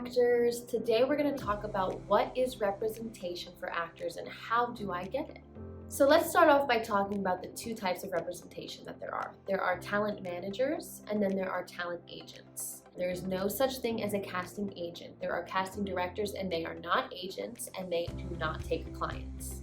actors. Today we're going to talk about what is representation for actors and how do I get it. So let's start off by talking about the two types of representation that there are. There are talent managers and then there are talent agents. There is no such thing as a casting agent. There are casting directors and they are not agents and they do not take clients.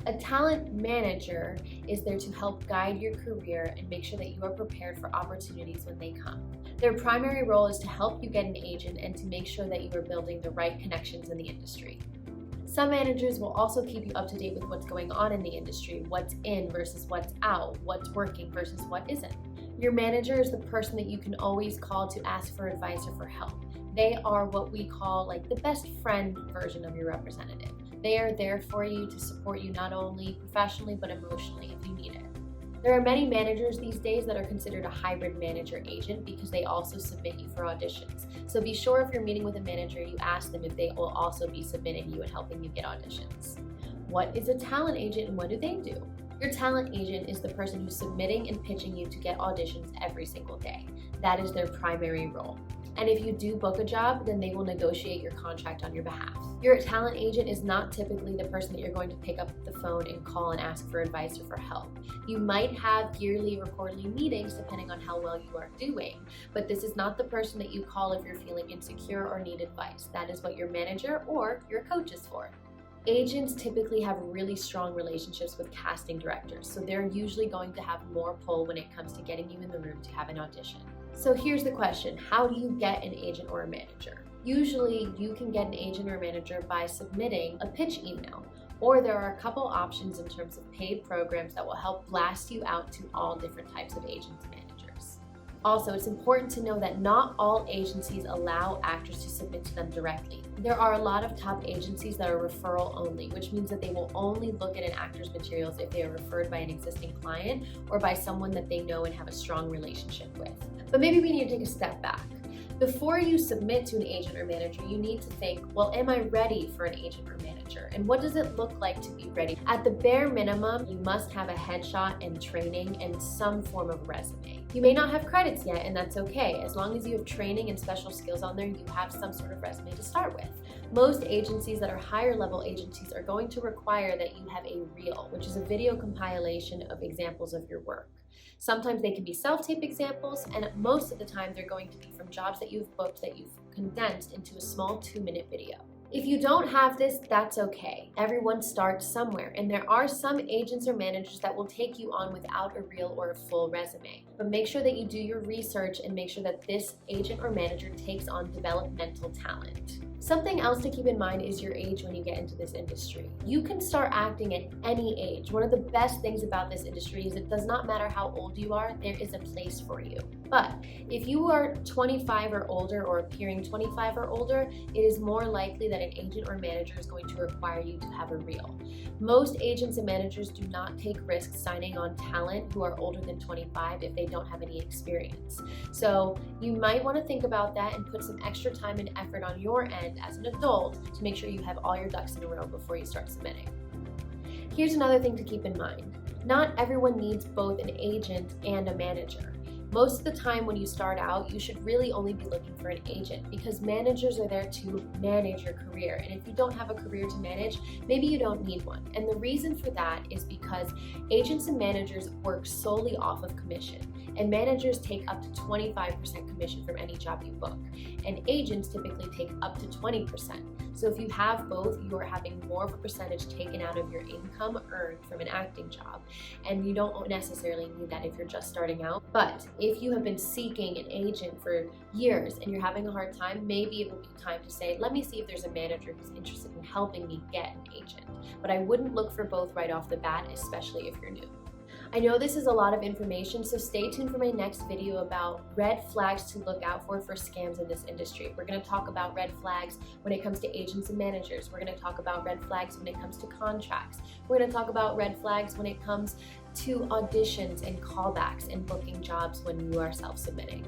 A talent manager is there to help guide your career and make sure that you are prepared for opportunities when they come. Their primary role is to help you get an agent and to make sure that you are building the right connections in the industry. Some managers will also keep you up to date with what's going on in the industry, what's in versus what's out, what's working versus what isn't. Your manager is the person that you can always call to ask for advice or for help. They are what we call like the best friend version of your representative. They are there for you to support you not only professionally but emotionally if you need it. There are many managers these days that are considered a hybrid manager agent because they also submit you for auditions. So be sure if you're meeting with a manager, you ask them if they will also be submitting you and helping you get auditions. What is a talent agent and what do they do? Your talent agent is the person who's submitting and pitching you to get auditions every single day. That is their primary role. And if you do book a job, then they will negotiate your contract on your behalf. Your talent agent is not typically the person that you're going to pick up the phone and call and ask for advice or for help. You might have yearly or quarterly meetings depending on how well you are doing, but this is not the person that you call if you're feeling insecure or need advice. That is what your manager or your coach is for. Agents typically have really strong relationships with casting directors, so they're usually going to have more pull when it comes to getting you in the room to have an audition. So here's the question, how do you get an agent or a manager? Usually you can get an agent or manager by submitting a pitch email, or there are a couple options in terms of paid programs that will help blast you out to all different types of agents and managers. Also, it's important to know that not all agencies allow actors to submit to them directly. There are a lot of top agencies that are referral only, which means that they will only look at an actor's materials if they are referred by an existing client or by someone that they know and have a strong relationship with. But maybe we need to take a step back. Before you submit to an agent or manager, you need to think, well, am I ready for an agent or manager? And what does it look like to be ready? At the bare minimum, you must have a headshot and training and some form of resume. You may not have credits yet, and that's okay. As long as you have training and special skills on there, you have some sort of resume to start with. Most agencies that are higher level agencies are going to require that you have a reel, which is a video compilation of examples of your work. Sometimes they can be self-tape examples, and most of the time they're going to be from jobs that you've booked that you've condensed into a small 2-minute video. If you don't have this, that's okay. Everyone starts somewhere, and there are some agents or managers that will take you on without a reel or a full resume. But make sure that you do your research and make sure that this agent or manager takes on developmental talent. Something else to keep in mind is your age when you get into this industry. You can start acting at any age. One of the best things about this industry is it does not matter how old you are, there is a place for you. But if you are 25 or older or appearing 25 or older, it is more likely that an agent or manager is going to require you to have a reel. Most agents and managers do not take risks signing on talent who are older than 25 if they don't have any experience. So you might want to think about that and put some extra time and effort on your end as an adult to make sure you have all your ducks in a row before you start submitting. Here's another thing to keep in mind. Not everyone needs both an agent and a manager. Most of the time when you start out, you should really only be looking for an agent because managers are there to manage your career. And if you don't have a career to manage, maybe you don't need one. And the reason for that is because agents and managers work solely off of commission. And managers take up to 25% commission from any job you book. And agents typically take up to 20%. So if you have both, you are having more of a percentage taken out of your income earned from an acting job. And you don't necessarily need that if you're just starting out. But if you have been seeking an agent for years and you're having a hard time, maybe it will be time to say, let me see if there's a manager who's interested in helping me get an agent. But I wouldn't look for both right off the bat, especially if you're new. I know this is a lot of information, so stay tuned for my next video about red flags to look out for scams in this industry. We're going to talk about red flags when it comes to agents and managers. We're going to talk about red flags when it comes to contracts. We're going to talk about red flags when it comes to auditions and callbacks and booking jobs when you are self-submitting.